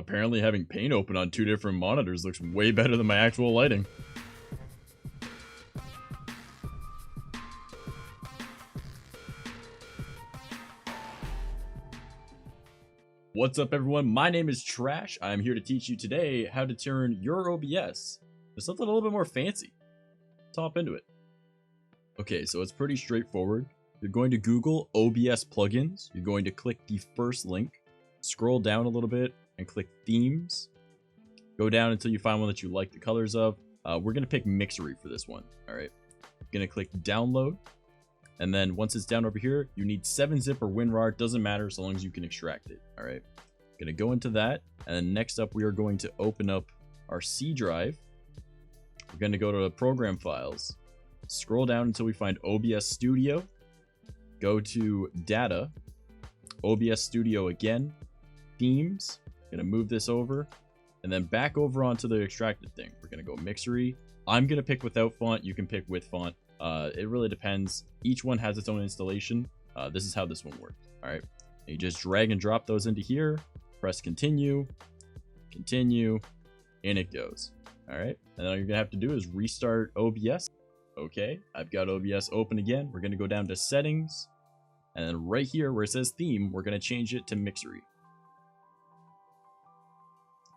Apparently having paint open on 2 different monitors looks way better than my actual lighting. What's up everyone, my name is Trash. I'm here to teach you today how to turn your OBS to something a little bit more fancy. Let's hop into it. Okay, so it's pretty straightforward. You're going to Google OBS plugins. You're going to click the first link, scroll down a little bit and click themes. Go down until you find one that you like the colors of. We're going to pick Mixery for this one. All right, going to click download. And then once it's down over here, you need 7-zip or WinRAR. Doesn't matter so long as you can extract it. All right. Gonna go into that. And then next up, we are going to open up our C drive. We're going to go to program files. Scroll down until we find OBS Studio. Go to data. OBS Studio again. Themes. Gonna move this over. And then back over onto the extracted thing. We're gonna go Mixery. I'm gonna pick without font. You can pick with font. It really depends. Each one has its own installation. This is how this one works. All right. You just drag and drop those into here. Press continue, continue, and it goes. All right. And then all you're gonna have to do is restart OBS. Okay. I've got OBS open again. We're gonna go down to settings, and then right here where it says theme, we're gonna change it to Mixery.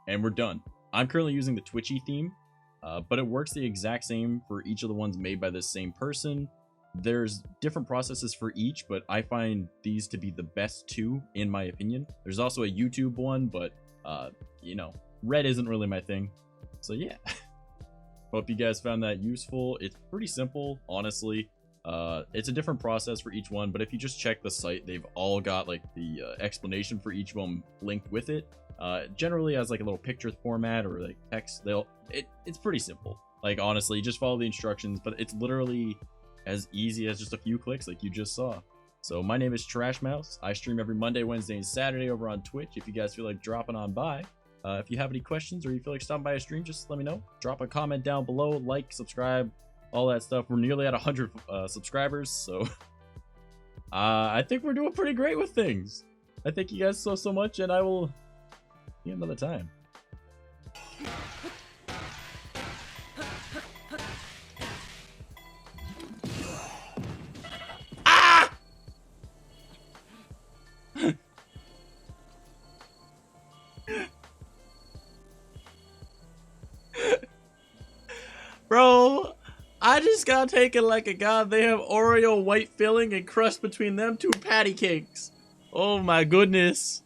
And we're done. I'm currently using the Twitchy theme. But it works the exact same for each of the ones made by the same person. There's different processes for each, but I find these to be the best two, in my opinion. There's also a YouTube one, but, you know, red isn't really my thing. So, yeah. Hope you guys found that useful. It's pretty simple, honestly. It's a different process for each one, but if you just check the site, they've all got, like, the explanation for each one linked with it. Generally as like a little picture format or like text. It's pretty simple. Like honestly, just follow the instructions, but it's literally as easy as just a few clicks like you just saw. So my name is Trash Mouse. I stream every Monday, Wednesday, and Saturday over on Twitch. If you guys feel like dropping on by, if you have any questions or you feel like stopping by a stream, just let me know. Drop a comment down below, like, subscribe, all that stuff. We're nearly at 100 subscribers, so I think we're doing pretty great with things. I thank you guys so much, and I will see you another time. Ah! Bro, I just got taken like a god. They have Oreo white filling and crust between them two patty cakes. Oh my goodness.